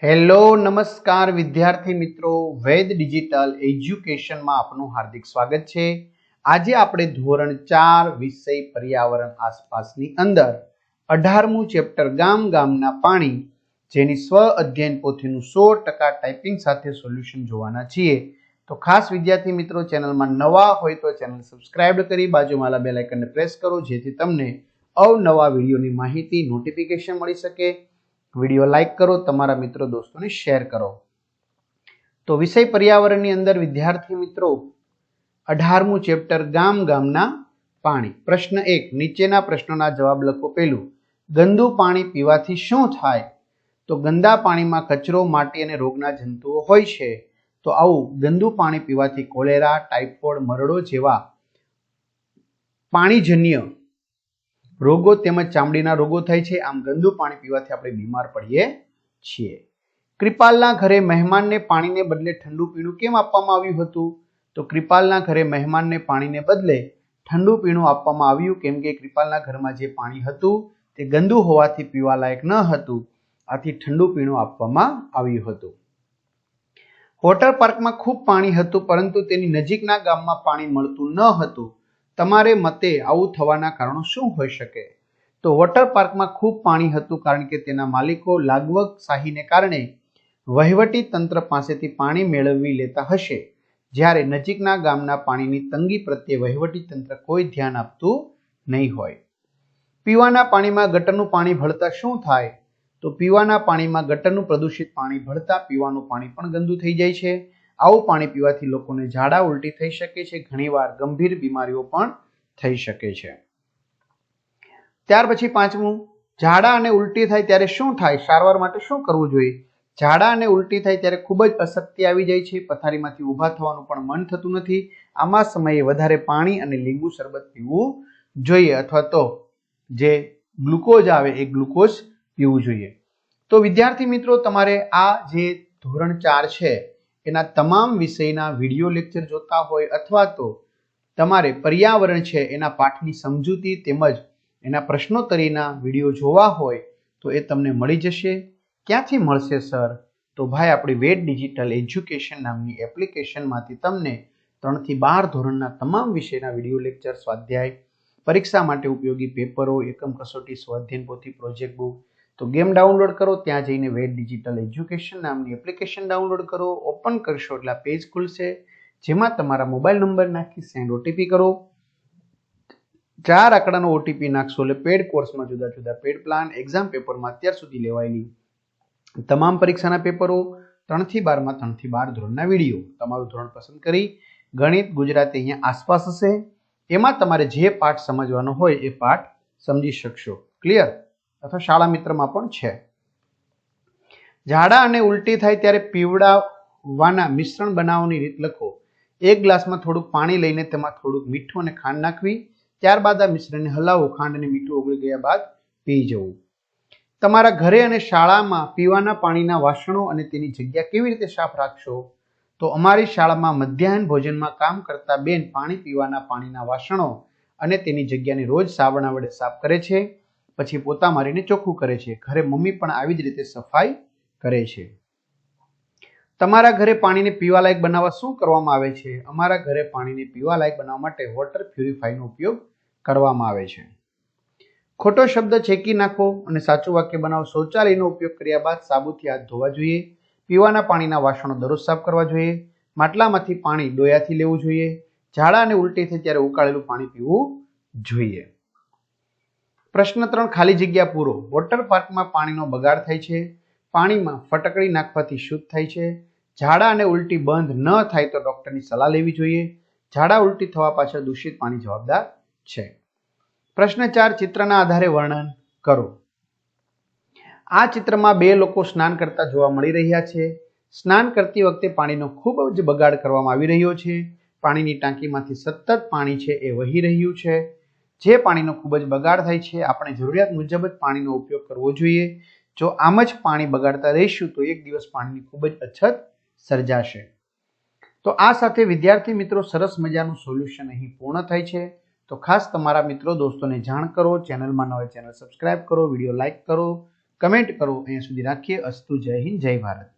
Hello નમસ્કાર વિદ્યાર્થી મિત્રો, વેદ ડિજિટલ એજ્યુકેશનમાં આપનું હાર્દિક સ્વાગત છે। આજે આપણે ધોરણ 4 વિષય પર્યાવરણ આસપાસની અંદર 18મું ચેપ્ટર ગામ ગામના પાણી જેની સ્વ અધ્યયન પોથીનું 100% ટાઈપિંગ સાથે સોલ્યુશન જોવાના છીએ। તો ખાસ વિદ્યાર્થી મિત્રો, ચેનલમાં નવા હોય તો ચેનલ સબસ્ક્રાઇબ કરી બાજુમાં બેલ આઇકનને પ્રેસ કરો જેથી તમને અવનવા વિડીયોની માહિતી નોટિફિકેશન મળી શકે। વિડીયો લાઈક કરો, તમારા મિત્રો દોસ્તોને શેર કરો। તો વિષય પર્યાવરણની અંદર વિદ્યાર્થી મિત્રો 18મું ચેપ્ટર ગામ ગામના પાણી। પ્રશ્ન 1, નીચેના પ્રશ્નોના જવાબ લખો। પહેલું, ગંદુ પાણી પીવાથી શું થાય? તો ગંદા પાણીમાં કચરો, માટી અને રોગના જંતુઓ હોય છે। તો આવું ગંદુ પાણી પીવાથી કોલેરા, ટાઇફોઇડ, મરડો જેવા પાણીજન્ય રોગો તેમજ ચામડીના રોગો થાય છે। આમ ગંદુ પાણી પીવાથી આપણે બીમાર પડીએ છીએ। કૃપાલના ઘરે મહેમાનને પાણીને બદલે ઠંડુ પીણું કેમ આપવામાં આવ્યું હતું? તો કૃપાલના ઘરે મહેમાનને પાણીને બદલે ઠંડુ પીણું આપવામાં આવ્યું કેમ કે કૃપાલના ઘરમાં જે પાણી હતું તે ગંદુ હોવાથી પીવા લાયક ન હતું, આથી ઠંડુ પીણું આપવામાં આવ્યું હતું। વોટર પાર્કમાં ખૂબ પાણી હતું પરંતુ તેની નજીકના ગામમાં પાણી મળતું ન હતું। તમારે મતે આવું થવાના કારણો શું હોઈ શકે? તો વોટર પાર્કમાં ખૂબ પાણી હતું કારણ કે તેના માલિકો લાગવગશાહીને કારણે વહીવટી તંત્ર પાસેથી પાણી મેળવી લેતા હશે, જ્યારે નજીકના ગામના પાણીની તંગી પ્રત્યે વહીવટી તંત્ર કોઈ ધ્યાન આપતું નહીં હોય। પીવાના પાણીમાં ગટરનું પાણી ભળતા શું થાય? તો પીવાના પાણીમાં ગટરનું પ્રદૂષિત પાણી ભળતા પીવાનું પાણી પણ ગંદુ થઈ જાય છે। આવું પાણી પીવાથી લોકોને ઝાડા ઉલટી થઈ શકે છે, ઘણીવાર ગંભીર બીમારીઓ પણ થઈ શકે છે। ત્યાર પછી 5મું, ઝાડા અને ઉલટી થાય ત્યારે શું થાય? સારવાર માટે શું કરવું જોઈએ? ઝાડા અને ઉલટી થાય ત્યારે ખૂબ જ અશક્તિ આવી જાય છે, પથારીમાંથી ઊભા થવાનું પણ મન થતું નથી। આમાં સમયે વધારે પાણી અને લીંબુ શરબત પીવું જોઈએ અથવા તો જે ગ્લુકોઝ આવે એ ગ્લુકોઝ પીવું જોઈએ। તો વિદ્યાર્થી મિત્રો, તમારે આ જે ધોરણ 4 છે એના તમામ વિષયના વિડીયો લેક્ચર જોતા હોય અથવા તો તમારે પર્યાવરણ છે એના પાઠની સમજૂતી તેમજ એના પ્રશ્નોત્તરીના વિડીયો જોવા હોય તો એ તમને મળી જશે। ક્યાંથી મળશે સર? તો ભાઈ આપણી વેદ ડિજિટલ એજ્યુકેશન નામની એપ્લિકેશનમાંથી તમને 3 થી 12 ધોરણના તમામ વિષયના વિડીયો લેક્ચર, સ્વાધ્યાય, પરીક્ષા માટે ઉપયોગી પેપરો, એકમ કસોટી, સ્વાધ્યાયન પોથી, પ્રોજેક્ટ બુક, તો ગેમ ડાઉનલોડ કરો, ત્યાં જઈને વેદ ડિજિટલ એજ્યુકેશન નામની એપ્લિકેશન ડાઉનલોડ કરો। ઓપન કરશો એટલે પેજ ખુલશે જેમાં તમારા મોબાઈલ નંબર નાખી સેન્ડ ઓટીપી કરો। 4 આંકડાનો ઓટીપી નાખશો એટલે પેડ કોર્સમાં જુદા જુદા પેડ પ્લાન, એક્ઝામ પેપરમાં અત્યાર સુધી લેવાયેલી તમામ પરીક્ષાના પેપરો, 3 થી 12માં 3 થી 12 ધોરણના વિડીયો, તમારું ધોરણ પસંદ કરી ગણિત, ગુજરાતી અહીંયા આસપાસ હશે, એમાં તમારે જે પાઠ સમજવાનો હોય એ પાઠ સમજી શકશો। ક્લિયર? અથવા શાળા મિત્રમાં પણ છે। ઝાડા અને ઉલટી થાય ત્યારે પીવડાવવાના મિશ્રણ બનાવવાની રીત લખો। 1 ગ્લાસમાં થોડુંક પાણી લઈને તેમાં થોડુંક મીઠું અને ખાંડ નાખવી, ત્યારબાદ આ મિશ્રણને હલાવો, ખાંડ અને મીઠું ઓગળી ગયા બાદ પી જવું। તમારા ઘરે અને શાળામાં પીવાના પાણીના વાસણો અને તેની જગ્યા કેવી રીતે સાફ રાખશો? તો અમારી શાળામાં મધ્યાહન ભોજનમાં કામ કરતા બેન પાણી પીવાના પાણીના વાસણો અને તેની જગ્યાને રોજ સાબણા વડે સાફ કરે છે, પછી પોતા મારીને ચોખ્ખું કરે છે। ઘરે મમ્મી પણ આવી જ રીતે સફાઈ કરે છે। તમારા ઘરે પાણીને પીવા લાયક બનાવવા શું કરવામાં આવે છે? અમારા ઘરે પાણીને પીવા લાયક બનાવવા માટે વોટર પ્યુરિફાયરનો ઉપયોગ કરવામાં આવે છે। ખોટો શબ્દ છેકી નાખો અને સાચું વાક્ય બનાવો। શૌચાલયનો ઉપયોગ કર્યા બાદ સાબુથી હાથ ધોવા જોઈએ। પીવાના પાણીના વાસણો દરરોજ સાફ કરવા જોઈએ। માટલામાંથી પાણી ડોયાથી લેવું જોઈએ। ઝાડા અને ઉલટી થાય ત્યારે ઉકાળેલું પાણી પીવું જોઈએ। પ્રશ્ન 3, ખાલી જગ્યા પૂરો। વોટર પાર્કમાં પાણીનો બગાડ થાય છે, પાણીમાં ફટકડી નાખવાથી શુદ્ધ થાય છે, ઝાડા અને ઉલટી બંધ ન થાય તો ડોક્ટરની સલાહ લેવી જોઈએ, ઝાડા ઉલટી થવા પાછળ દૂષિત પાણી જવાબદાર છે। પ્રશ્ન 4, ચિત્રના આધારે વર્ણન કરો। આ ચિત્રમાં 2 લોકો સ્નાન કરતા જોવા મળી રહ્યા છે। સ્નાન કરતી વખતે પાણીનો ખૂબ જ બગાડ કરવામાં આવી રહ્યો છે। પાણીની ટાંકીમાંથી સતત પાણી છે એ વહી રહ્યું છે। જે પાણીનો ખૂબ જ બગાડ થાય છે, આપણે જરૂરિયાત મુજબ જ પાણીનો ઉપયોગ કરવો જોઈએ। જો આમ જ પાણી બગાડતા રહીશું તો એક દિવસ પાણીની ખૂબ જ અછત સર્જાશે। તો આ સાથે વિદ્યાર્થી મિત્રો સરસ મજાનું સોલ્યુશન અહીં પૂર્ણ થાય છે। તો ખાસ તમારા મિત્રો દોસ્તોને જાણ કરો, ચેનલમાં ન હોય ચેનલ સબસ્ક્રાઇબ કરો, વિડીયો લાઈક કરો, કમેન્ટ કરો. અહીંયા સુધી રાખીએ. અસ્તુ. જય હિન્દ, જય ભારત.